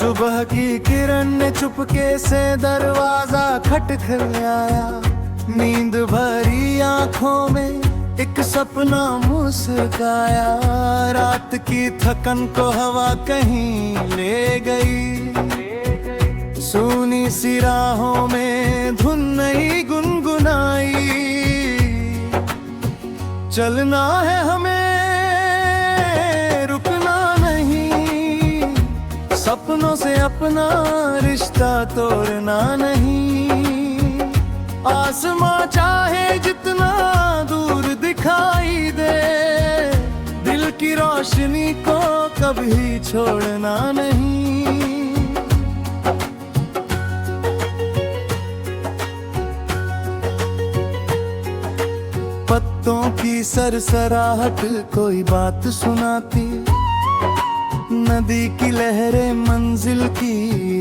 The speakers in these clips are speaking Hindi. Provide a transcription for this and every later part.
सुबह की किरण ने चुपके से दरवाजा खटखटाया। नींद भरी आंखों में एक सपना मुस्काया। रात की थकन को हवा कहीं ले गई। सूनी सी राहों में धुन नहीं गुनगुनाई। चलना है हमें, रुकना नहीं। सपनों से अपना रिश्ता तोड़ना नहीं। आसमां चाहे जितना दूर दिखाई दे, दिल की रोशनी को कभी छोड़ना नहीं। पत्तों की सरसराहट कोई बात सुनाती। नदी की लहरें मंजिल की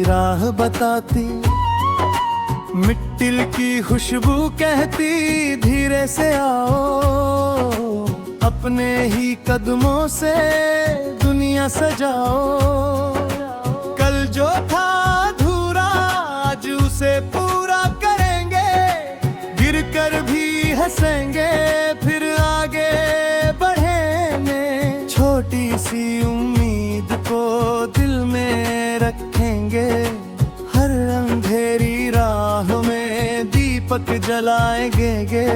राह बताती। मिट्टी की खुशबू कहती धीरे से आओ। अपने ही कदमों से दुनिया सजाओ। कल जो था अधूरा आज उसे पूरा करेंगे। गिर कर भी हंसेंगे फिर आगे बढ़ेंगे। छोटी सी उम्मीद को दिल में रखेंगे। हर अंधेरी राह में दीपक जलाएंगे।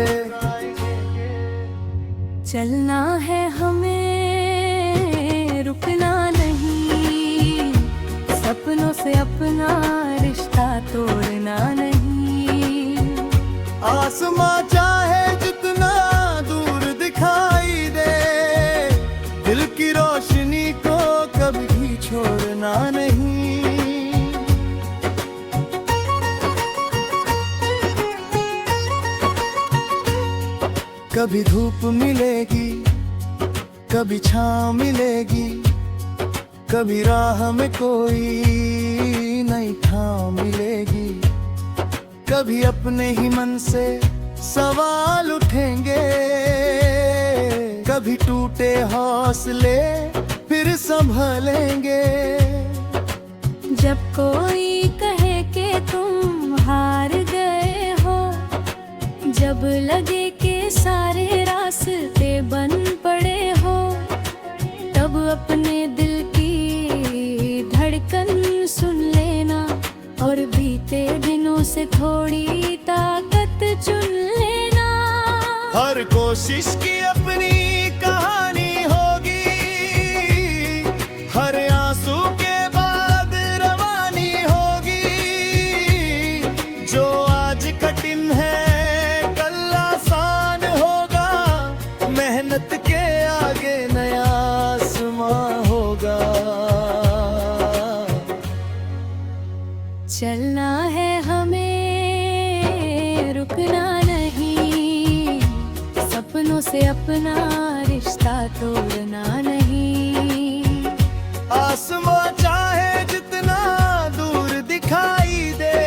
चलना है हमें, रुकना नहीं। सपनों से अपना रिश्ता तोड़ना नहीं। आसमां चाहे जितना दूर दिखाई दे, दिल की रोशनी को कभी छोड़ना नहीं। कभी धूप मिलेगी, कभी छाँव मिलेगी। कभी राह में कोई नई ठाव मिलेगी। कभी अपने ही मन से सवाल उठेंगे। कभी टूटे हौसले फिर संभलेंगे। जब कोई कहे कि तुम हार गए हो, जब लगे कि सारे रास्ते बंद पड़े हो, तब अपने दिल की धड़कन सुन लेना। और बीते दिनों से थोड़ी ताकत चुन लेना। हर कोशिश की अपनी कहानी होगी। हर आंसू के बाद रवानी होगी। जो आज कठिन है मेहनत के आगे नया आसमां होगा। चलना है हमें, रुकना नहीं। सपनों से अपना रिश्ता तोड़ना नहीं। आसमां चाहे जितना दूर दिखाई दे,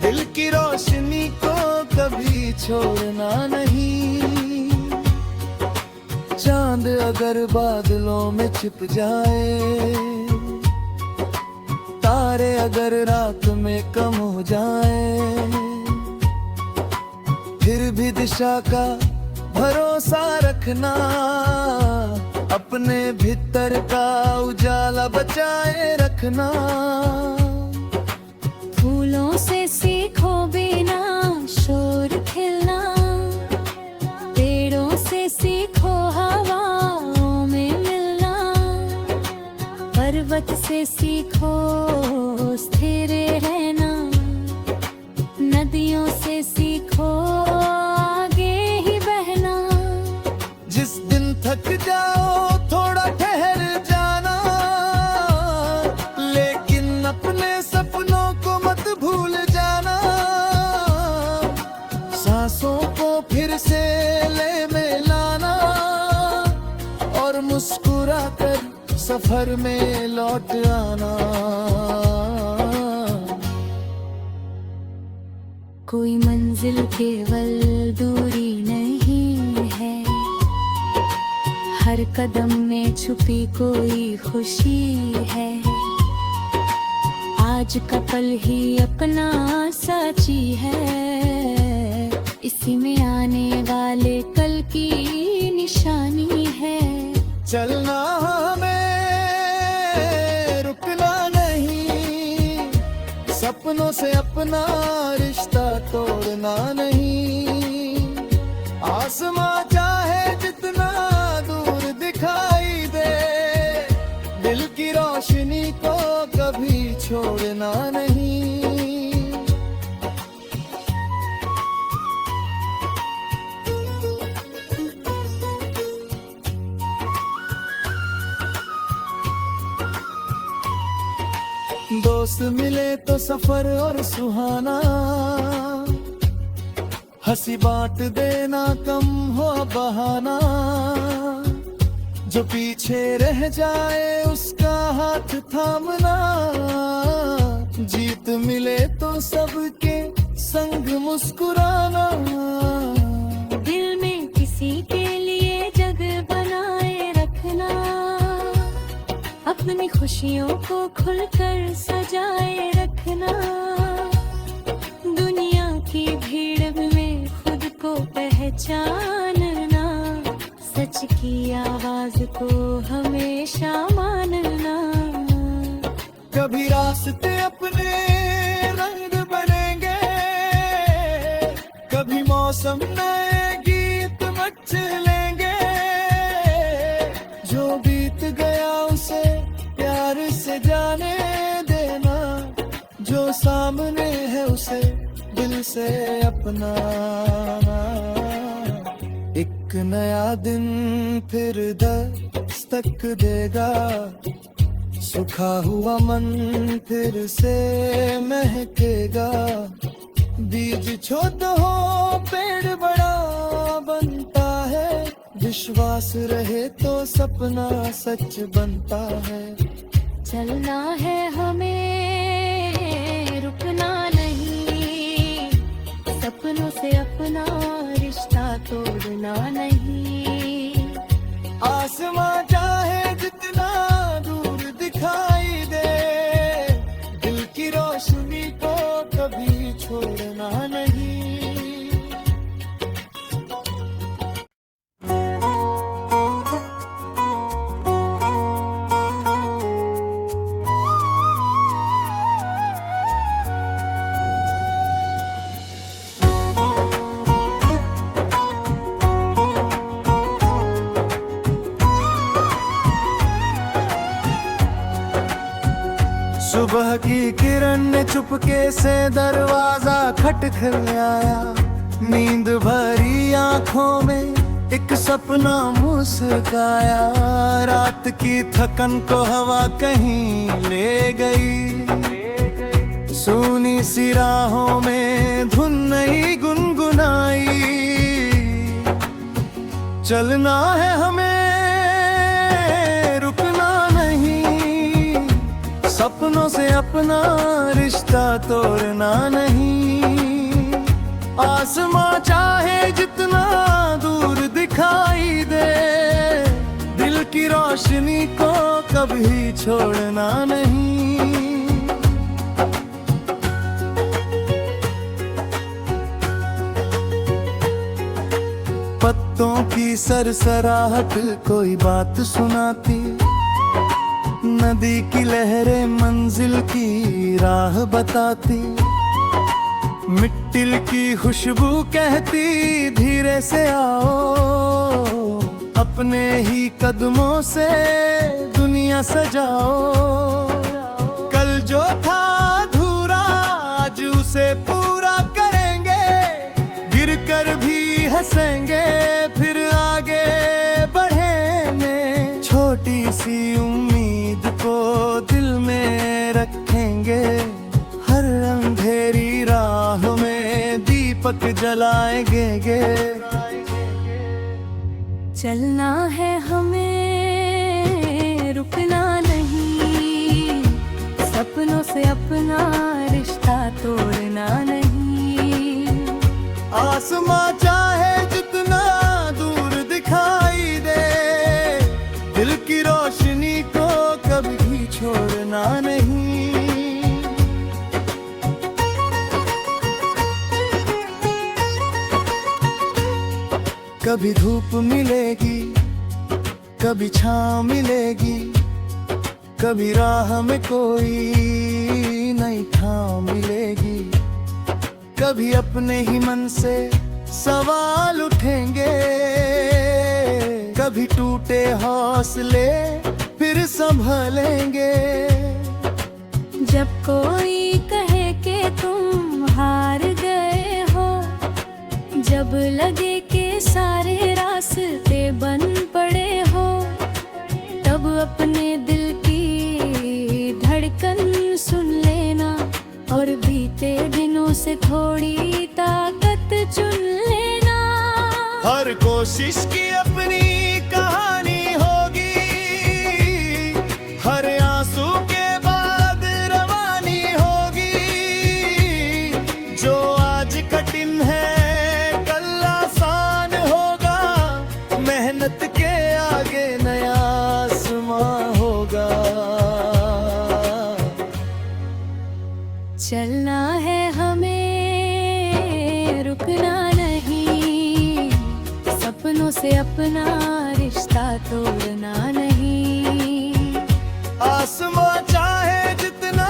दिल की रोशनी को कभी छोड़ना नहीं। चांद अगर बादलों में छिप जाए, तारे अगर रात में कम हो जाए, फिर भी दिशा का भरोसा रखना। अपने भीतर का उजाला बचाए रखना। फूलों से सीखो बिना शोर खिलना। पेड़ों से सीखो हवाओं में मिलना। पर्वत से सीखो स्थिर रहना। नदियों से सीखो आगे ही बहना। जिस दिन थक जाओ थोड़ा ठहर जाना। लेकिन अपने सपनों को मत भूल जाना। सांसों को फिर से ले में लाना। और मुस्कुरा कर सफर में लौट आना। कोई मंजिल केवल दूरी नहीं है। हर कदम में छुपी कोई खुशी है। आज का पल ही अपना साची है, इसी में आने वाले कल की निशानी है। चलना हमें, रुकना नहीं, सपनों से अपना रिश्ता तोड़ना नहीं। आसमां चाहे जितना दूर दिखाई दे, दिल की रोशनी को कभी छोड़ना नहीं। दोस्त मिले तो सफर और सुहाना, हंसी बांट देना कम हो बहाना। जो पीछे रह जाए उसका हाथ थामना, जीत मिले तो सबके संग मुस्कुराना। दिल में किसी के लिए जगह बनाए रखना, अपनी खुशियों को खुलकर सजाए रखना। दुनिया की भीड़ में खुद को पहचानना, सच की आवाज को हमेशा मानना। कभी रास्ते अपने रंग बनेंगे, कभी मौसम नए गीत मच लेंगे। जो बीत गया उसे प्यार से जाने देना, जो सामने है उसे दिल से अपनाना। एक नया दिन फिर दस्तक देगा, सूखा हुआ मन फिर से महकेगा। बीज छोटा हो पेड़ बड़ा बनता है, विश्वास रहे तो सपना सच बनता है। चलना है हमें, रुकना नहीं, सपनों से अपना रिश्ता तोड़ना नहीं। आसमां चाहे जितना दूर दिखाई दे, दिल की रोशनी को कभी छोड़ना नहीं। सुबह की किरण ने चुपके से दरवाजा खटखटाया, नींद भरी आंखों में एक सपना मुस्काया। रात की थकन को हवा कहीं ले गई, सूनी सी राहों में धुन नई गुनगुनाई। चलना है हमें, रुकना नहीं, सपनों से अपना रिश्ता तोड़ना नहीं। आसमां चाहे जितना दूर दिखाई दे, दिल की रोशनी को कभी छोड़ना नहीं। पत्तों की सरसराहट कोई बात सुनाती, नदी की लहरें मंजिल की राह बताती। मिट्टी की खुशबू कहती धीरे से आओ, अपने ही कदमों से दुनिया सजाओ। कल जो था अधूरा आज उसे पूरा करेंगे, गिर कर भी हंसेंगे फिर आगे बढ़ेंगे। छोटी सी उम्मीद को दिल में रखेंगे, हर अंधेरी राह में दीपक जलाएंगे। चलना है हमें, रुकना नहीं, सपनों से अपना रिश्ता तोड़ना नहीं। आसमां चाहे जितना दूर दिखाई दे, दिल की रोशनी को कभी छोड़ना नहीं। कभी धूप मिलेगी, कभी छाँव मिलेगी, कभी राह में कोई नई ठाव मिलेगी। कभी अपने ही मन से सवाल उठेंगे, कभी टूटे हौसले फिर संभलेंगे। जब कोई कहे कि तुम हार गए हो, जब लगे कि सारे रास्ते बंद पड़े हो, तब अपने दिल की धड़कन सुन लेना और बीते दिनों से थोड़ी ताकत चुन लेना। हर कोशिश की अपनी कहानी होगी, हर आंसू के बाद रवानी होगी। जो आज कठिन है कल आसान होगा, मेहनत के आगे नया आसमां होगा। चलना है हमें, रुकना नहीं, सपनों से अपना रिश्ता तोड़ना नहीं। आसमां चाहे जितना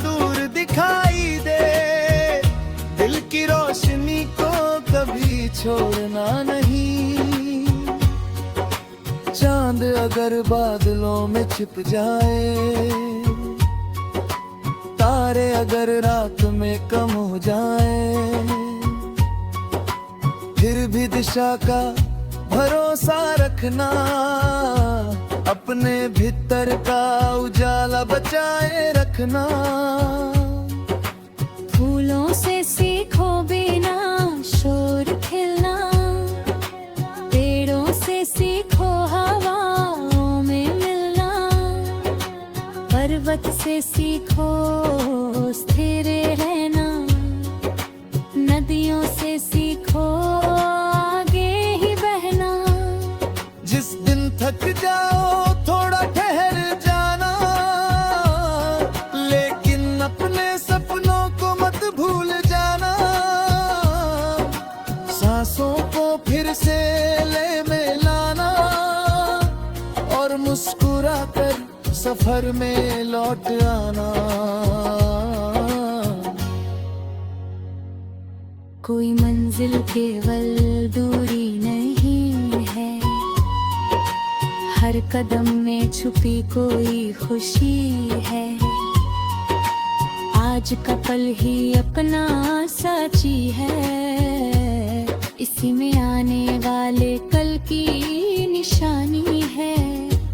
दूर दिखाई दे, दिल की रोशनी को कभी छोड़ना नहीं। चांद अगर बादलों में छिप जाए, तारे अगर रात में कम हो जाए, फिर भी दिशा का भरोसा रखना, अपने भीतर का उजाला बचाए रखना। फूलों से सीखो बिना शोर खिलना, पेड़ों से सीखो हवाओं में मिलना, पर्वत से सीखो स्थिर रहना, नदियों से सीखो आगे ही बहना। जिस दिन थक जाओ थोड़ा ठहर जाना, लेकिन अपने सपनों को मत भूल जाना। सांसों को फिर से ले में लाना और मुस्कुरा कर सफर में लौट आना। कोई मंजिल केवल दूरी नहीं है, हर कदम में छुपी कोई खुशी है। आज का पल ही अपना साची है, इसी में आने वाले कल की निशानी है।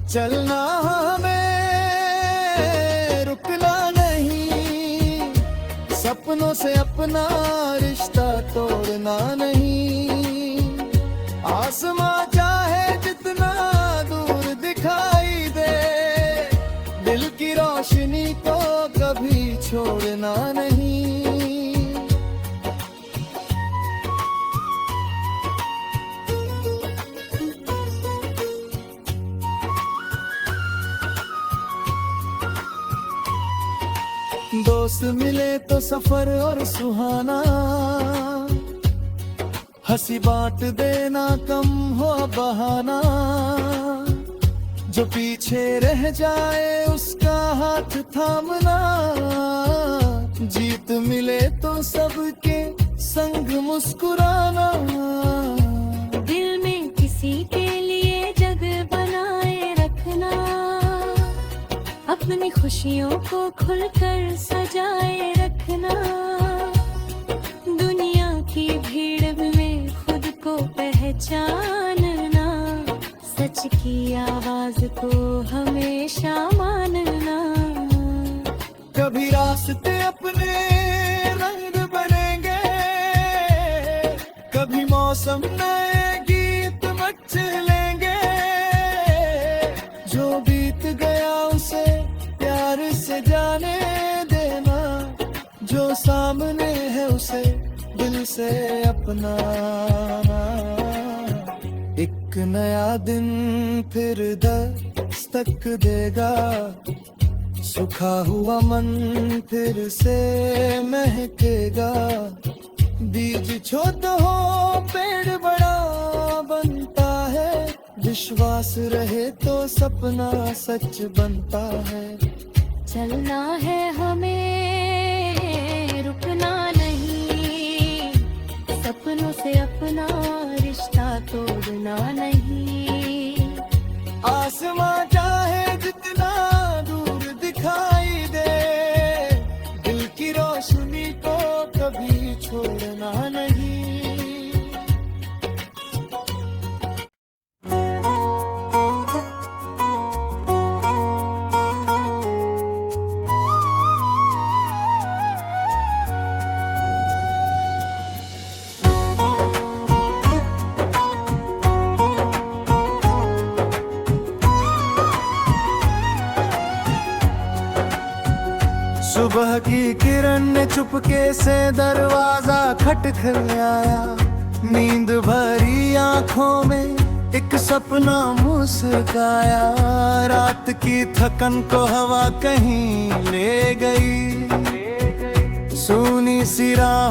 चलना हमें, रुकना नहीं, सपनों से अपना रिश्ता तोड़ना नहीं। आसमां चाहे जितना दूर दिखाई दे, दिल की रोशनी को कभी छोड़ना नहीं। दोस्त मिले तो सफर और सुहाना, हंसी बांट देना कम हो बहाना। जो पीछे रह जाए उसका हाथ थामना, जीत मिले तो सबके संग मुस्कुराना। दिल में किसी के लिए जगह बनाए रखना, अपनी खुशियों को खुलकर सजाए रखना। दुनिया की भीड़ में खुद को पहचानना, सच की आवाज को हमेशा मानना। कभी रास्ते अपने रंग बनेंगे, कभी मौसम नए गीत मच लेंगे। जो बीत गया उसे प्यार से जाने देना, जो सामने है उसे दिल से अपनाना। एक नया दिन फिर दस्तक देगा, सूखा हुआ मन फिर से महकेगा। बीज छोट हो पेड़ बड़ा बनता है, विश्वास रहे तो सपना सच बनता है। चलना है हमें, रुकना नहीं, सपनों से अपना रिश्ता तोड़ना नहीं। आसमां चाहे जितना दूर दिखाई दे, दिल की रोशनी को कभी छोड़ना नहीं। सुबह की किरण ने चुपके से दरवाजा खटखटाया, नींद भरी आंखों में एक सपना मुस्काया। रात की थकन को हवा कहीं ले गई, सूनी सी राह